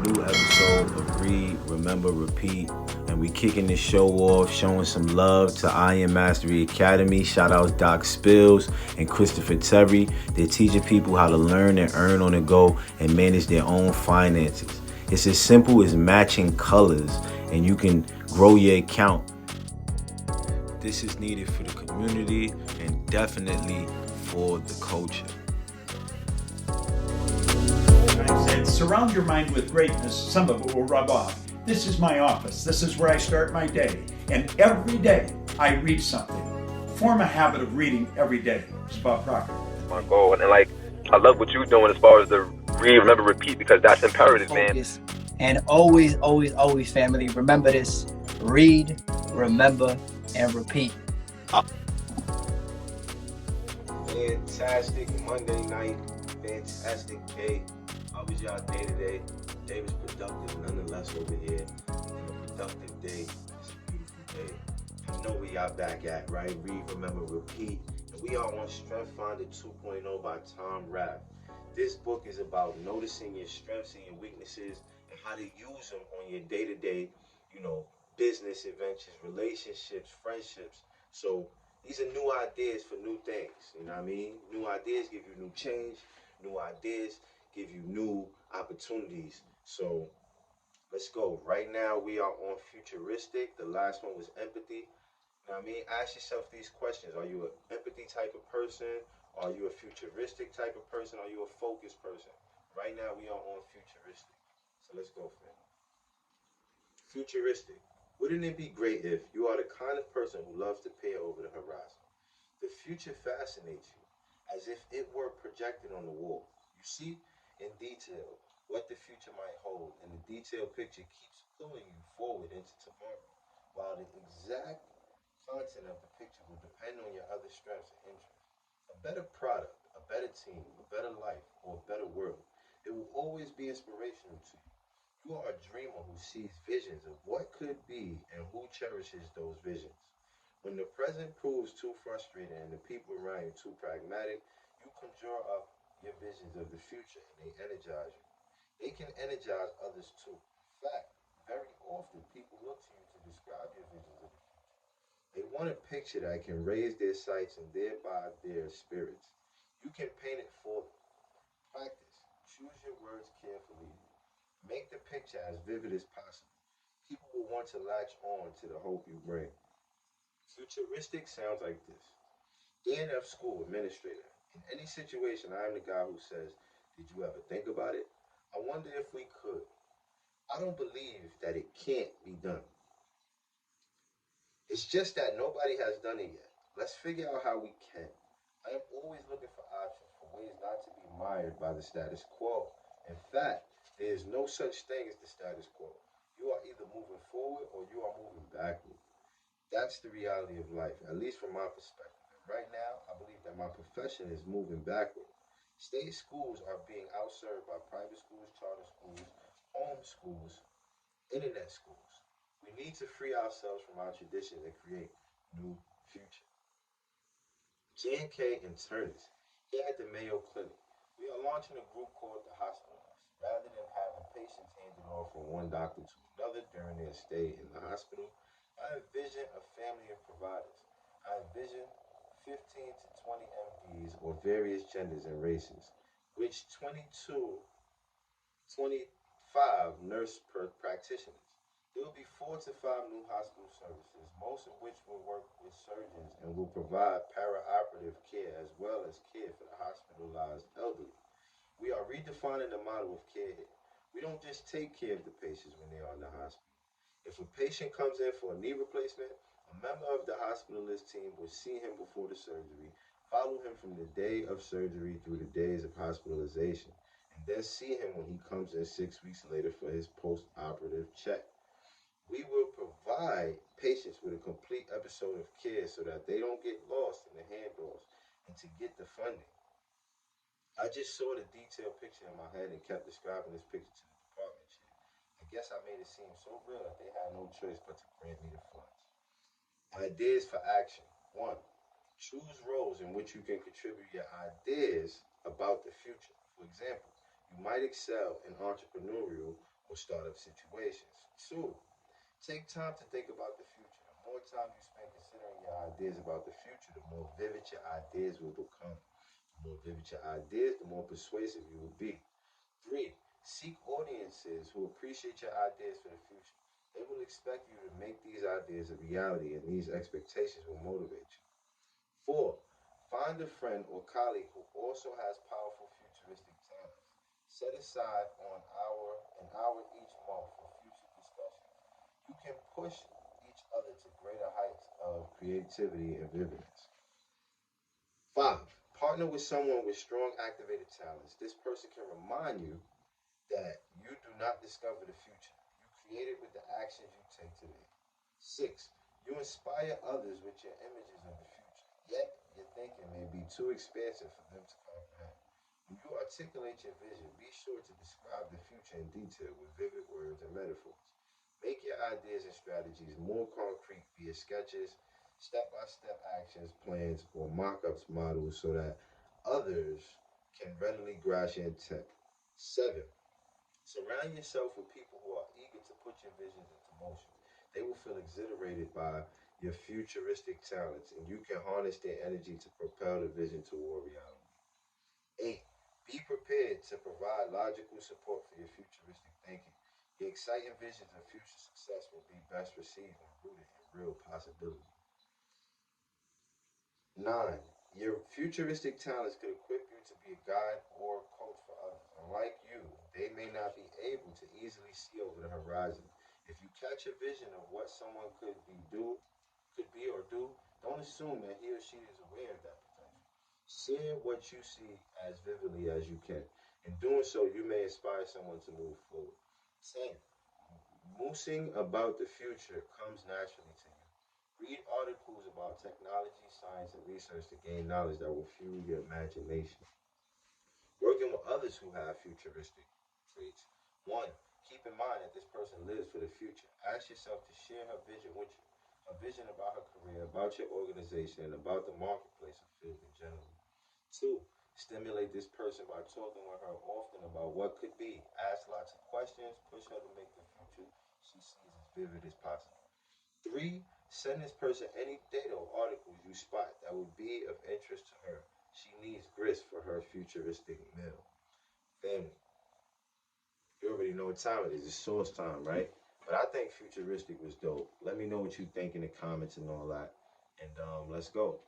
new episode of Read, Remember, Repeat. And we kicking this show off, showing some love to Iron Mastery Academy. Shout out Doc Spills and Christopher Terry. They're teaching people how to learn and earn on the go and manage their own finances. It's as simple as matching colors, and you can grow your account. This is needed for the community and definitely for the culture. I said, surround your mind with greatness. Some of it will rub off. This is my office. This is where I start my day. And every day I read something. Form a habit of reading every day. It's about Proctor. My goal. And I love what you're doing as far as the read, remember, repeat, because that's imperative, man. And always, always, always, family, remember this. Read, remember, and repeat. Fantastic Monday night. Fantastic day. How was y'all day today? Day was productive nonetheless over here. And a productive day. It's a beautiful day. You know where y'all back at, right? Read, remember, repeat. And we are on Strength Finder 2.0 by Tom RATH. This book is about noticing your strengths and your weaknesses and how to use them on your day-to-day, business adventures, relationships, friendships. So these are new ideas for new things. You know what I mean? New ideas give you new change. New ideas give you new opportunities. So let's go. Right now we are on futuristic. The last one was empathy. You know what I mean? Ask yourself these questions. Are you an empathy type of person? Are you a futuristic type of person? Are you a focused person? Right now we are on futuristic. So let's go, fam. Futuristic. Wouldn't it be great if you are the kind of person who loves to peer over the horizon? The future fascinates you as if it were projected on the wall. You see in detail what the future might hold, and the detailed picture keeps pulling you forward into tomorrow, while the exact content of the picture will depend on your other strengths and interests. A better product, a better team, a better life, or a better world. It will always be inspirational to you. You are a dreamer who sees visions of what could be and who cherishes those visions. When the present proves too frustrating and the people around you too pragmatic, you conjure up your visions of the future and they energize you. They can energize others too. In fact, very often people look to you to describe your visions of the future. They want a picture that can raise their sights and thereby their spirits. You can paint it for them. Practice. Choose your words carefully. Make the picture as vivid as possible. People will want to latch on to the hope you bring. Futuristic sounds like this. DNF school administrator. In any situation, I am the guy who says, did you ever think about it? I wonder if we could. I don't believe that it can't be done. It's just that nobody has done it yet. Let's figure out how we can. I am always looking for options, for ways not to be mired by the status quo. In fact, there is no such thing as the status quo. You are either moving forward or you are moving backward. That's the reality of life, at least from my perspective. And right now, I believe that my profession is moving backward. State schools are being outserved by private schools, charter schools, home schools, internet schools. We need to free ourselves from our traditions and create new future. J&K internists here at the Mayo Clinic. We are launching a group called the Hospital. Rather than having patients handed off from one doctor to another during their stay in the hospital, I envision a family of providers. I envision 15 to 20 MDs or various genders and races, which 25 nurse practitioners. There will be 4 to 5 new hospital services, most of which will work with surgeons and will provide para-operative care as well as care for the hospitalized elderly. We are redefining the model of care here. We don't just take care of the patients when they are in the hospital. If a patient comes in for a knee replacement, a member of the hospitalist team will see him before the surgery, follow him from the day of surgery through the days of hospitalization, and then see him when he comes in 6 weeks later for his post-operative check. We will provide patients with a complete episode of care so that they don't get lost in the handoffs and to get the funding. I just saw the detailed picture in my head and kept describing this picture to the department chair. I guess I made it seem so real that they had no choice but to grant me the funds. Ideas for action. 1. Choose roles in which you can contribute your ideas about the future. For example, you might excel in entrepreneurial or startup situations. 2, take time to think about the future. The more time you spend considering your ideas about the future, the more vivid your ideas will become. The more vivid your ideas, the more persuasive you will be. 3, seek audiences who appreciate your ideas for the future. They will expect you to make these ideas a reality, and these expectations will motivate you. 4, find a friend or colleague who also has powerful futuristic talents. Set aside an hour each month for future discussions. You can push each other to greater heights of creativity and vividness. 5, partner with someone with strong activated talents. This person can remind you that you do not discover the future. You create it with the actions you take today. 6, you inspire others with your images of the future, yet your thinking may be too expansive for them to comprehend. When you articulate your vision, be sure to describe the future in detail with vivid words and metaphors. Make your ideas and strategies more concrete via sketches, step-by-step actions, plans, or mock-ups models so that others can readily grasp your intent. 7, surround yourself with people who are eager to put your visions into motion. They will feel exhilarated by your futuristic talents, and you can harness their energy to propel the vision toward reality. 8, be prepared to provide logical support for your futuristic thinking. The exciting visions of future success will be best received when rooted in real possibility. 9, your futuristic talents could equip you to be a guide or coach for others. Unlike you, they may not be able to easily see over the horizon. If you catch a vision of what someone could be or do, don't assume that he or she is aware of that potential. Share what you see as vividly as you can. In doing so, you may inspire someone to move forward. 10, musing about the future comes naturally to you. Read articles about technology, science, and research to gain knowledge that will fuel your imagination. Working with others who have futuristic traits. 1, keep in mind that this person lives for the future. Ask yourself to share her vision with you. A vision about her career, about your organization, and about the marketplace or field in general. 2, stimulate this person by talking with her often about what could be. Ask lots of questions, push her to make the future she sees as vivid as possible. 3, send this person any data or articles you spot that would be of interest to her. She needs grist for her futuristic mill. Family, you already know what time it is. It's source time, right? But I think futuristic was dope. Let me know what you think in the comments and all that. And let's go.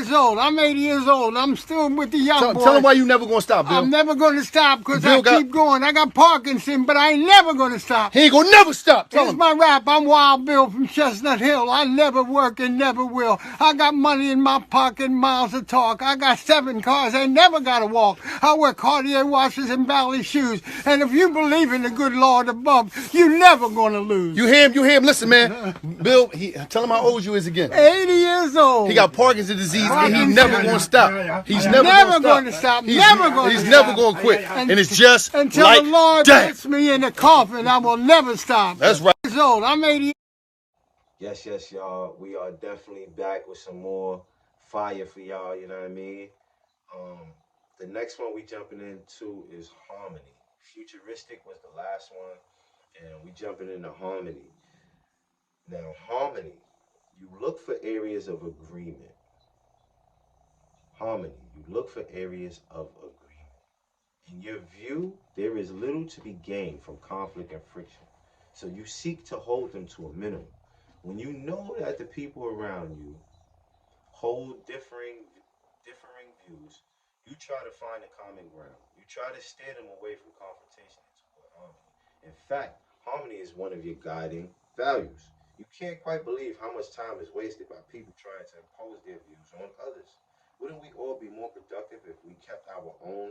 Old. I'm 80 years old. I'm still with the young boys. Tell them why you never gonna stop, Bill. I'm never going to stop because I keep going. I got Parkinson, but I ain't never going to stop. He ain't gonna never stop. Tell Here's him. my rap. I'm Wild Bill from Chestnut Hill. I never work and never will. I got money in my pocket, miles of talk. I got 7 cars. I never got to walk. I wear Cartier watches and Bally shoes. And if you believe in the good Lord above, you never going to lose. You hear him? You hear him? Listen, man. Bill, tell him how old you is again. 80 years old. He got Parkinson's disease and he never gonna stop. He's never going to stop. He's Never going to He's stop. never gonna quit. And it's just until like the Lord that. puts me in the coffin, I will never stop. That's right. Years old. I'm 80. Yes, y'all. We are definitely back with some more fire for y'all, you know what I mean? The next one we jumping into is harmony. Futuristic was the last one, and we jumping into harmony. Now, harmony, you look for areas of agreement. Harmony, you look for areas of agreement. In your view, there is little to be gained from conflict and friction, so you seek to hold them to a minimum. When you know that the people around you hold differing views, you try to find a common ground. You try to steer them away from confrontation and toward harmony. In fact, harmony is one of your guiding values. You can't quite believe how much time is wasted by people trying to impose their views on others. Wouldn't we all be more productive if we kept our own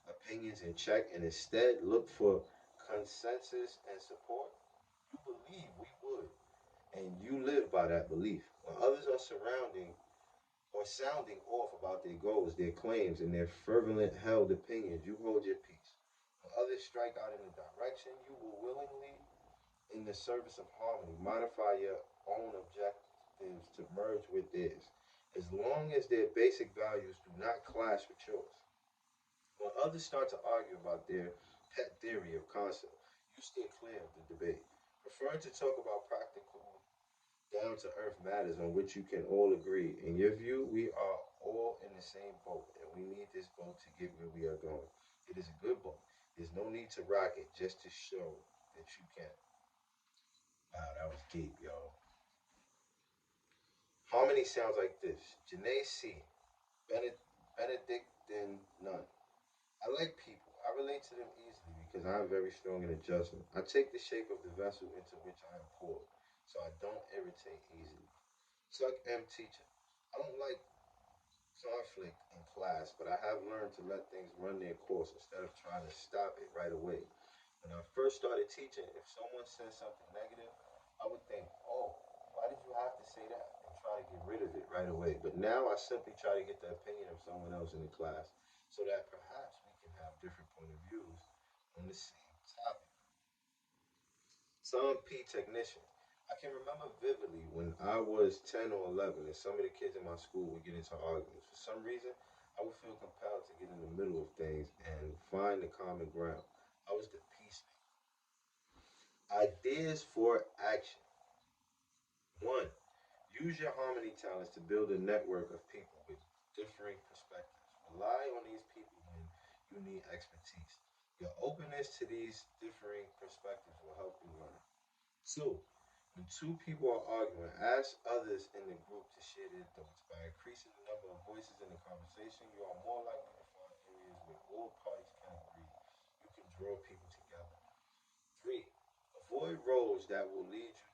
opinions in check and instead looked for consensus and support? You believe we would, and you live by that belief. When others are surrounding or sounding off about their goals, their claims, and their fervent held opinions, you hold your peace. When others strike out in a direction, you will willingly, in the service of harmony, modify your own objectives to merge with theirs. as long as their basic values do not clash with yours. When others start to argue about their pet theory of concept, you steer clear of the debate, preferring to talk about practical, down to earth matters on which you can all agree. In your view, we are all in the same boat, and we need this boat to get where we are going. It is a good boat. There's no need to rock it just to show that you can. Wow, that was deep, y'all. Harmony sounds like this: Janae C. Benedictine Nunn. I like people. I relate to them easily because I am very strong in adjustment. I take the shape of the vessel into which I am poured, so I don't irritate easily. Chuck M. Teacher. I don't like conflict in class, but I have learned to let things run their course instead of trying to stop it right away. When I first started teaching, if someone said something negative, I would think, oh, why did you have to say that? And try to get rid of it right away. But now I simply try to get the opinion of someone else in the class so that perhaps we can have different point of views on the same topic. Tom P. Technician. I can remember vividly when I was 10 or 11 and some of the kids in my school would get into arguments. For some reason, I would feel compelled to get in the middle of things and find the common ground. I was the peacemaker. Ideas for action. One, use your harmony talents to build a network of people with differing perspectives. Rely on these people when you need expertise. Your openness to these differing perspectives will help you learn. Two, when two people are arguing, ask others in the group to share their thoughts. By increasing the number of voices in the conversation, you are more likely to find areas where all parties can agree. You can draw people together. Three, avoid roles that will lead you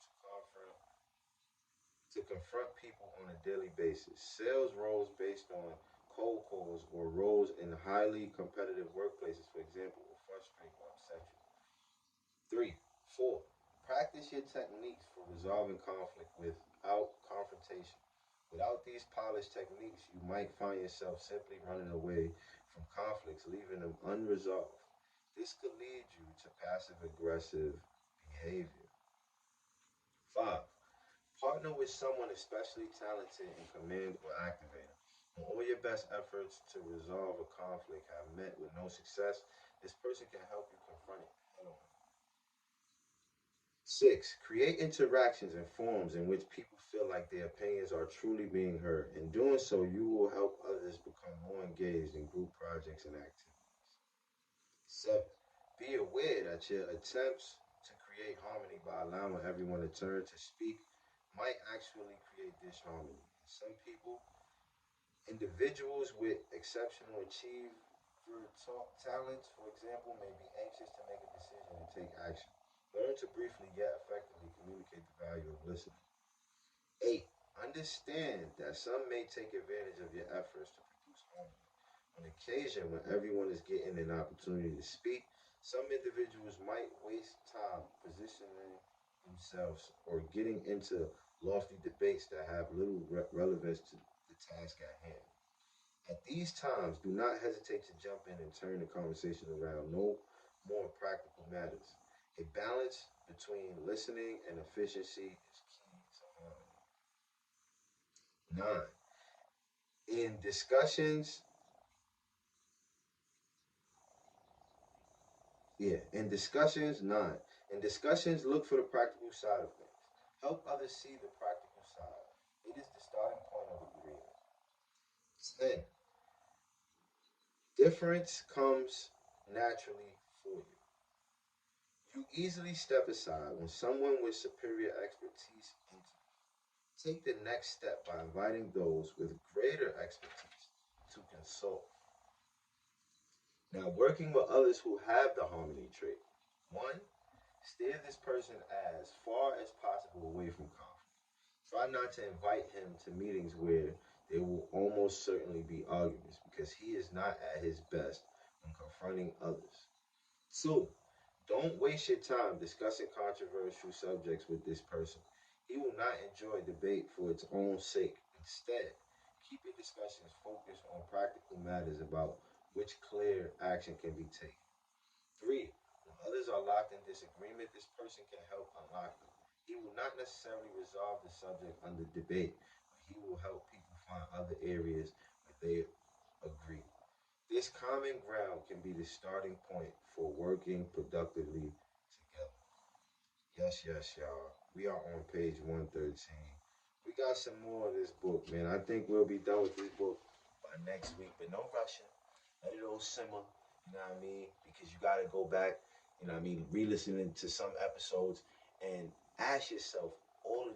to confront people on a daily basis. Sales roles based on cold calls or roles in highly competitive workplaces, for example, will frustrate or upset you. Three, four, practice your techniques for resolving conflict without confrontation. Without these polished techniques, you might find yourself simply running away from conflicts, leaving them unresolved. This could lead you to passive aggressive behavior. Five, partner with someone especially talented in command or activator. When all your best efforts to resolve a conflict have met with no success, this person can help you confront it head on. Six, create interactions and forums in which people feel like their opinions are truly being heard. In doing so, you will help others become more engaged in group projects and activities. Seven, be aware that your attempts to create harmony by allowing everyone a turn to speak might actually create disharmony. Some people, individuals with exceptional achiever talents, for example, may be anxious to make a decision and take action. Learn to briefly yet effectively communicate the value of listening. Eight, understand that some may take advantage of your efforts to produce harmony. On occasion, when everyone is getting an opportunity to speak, some individuals might waste time positioning themselves or getting into lofty debates that have little relevance to the task at hand. At these times, do not hesitate to jump in and turn the conversation around. No more practical matters. A balance between listening and efficiency is key to harmony. Nine, in discussions, nine. In discussions, look for the practical side of things. Help others see the practical side. It is the starting point of agreement. 10. Difference comes naturally for you. You easily step aside when someone with superior expertise enters. Take the next step by inviting those with greater expertise to consult. Now, working with others who have the harmony trait. One, steer this person as far as possible away from conflict. Try not to invite him to meetings where there will almost certainly be arguments because he is not at his best when confronting others. Two, don't waste your time discussing controversial subjects with this person. He will not enjoy debate for its own sake. Instead, keep your discussions focused on practical matters about which clear action can be taken. Three, when others are locked in disagreement, this person can help unlock them. He will not necessarily resolve the subject under debate, but he will help people find other areas where they agree. This common ground can be the starting point for working productively together. Yes, yes, y'all. We are on page 113. We got some more of this book, man. I think we'll be done with this book by next week, but no rushing. Let it all simmer, you know what I mean? Because you got to go back, you know what I mean, re-listening to some episodes and ask yourself all of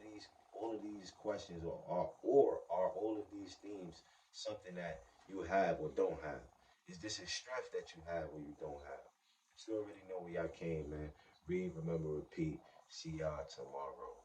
these questions, or are all of these themes something that you have or don't have? Is this a strength that you have or you don't have? You already know where y'all came, man. Read, remember, repeat. See y'all tomorrow.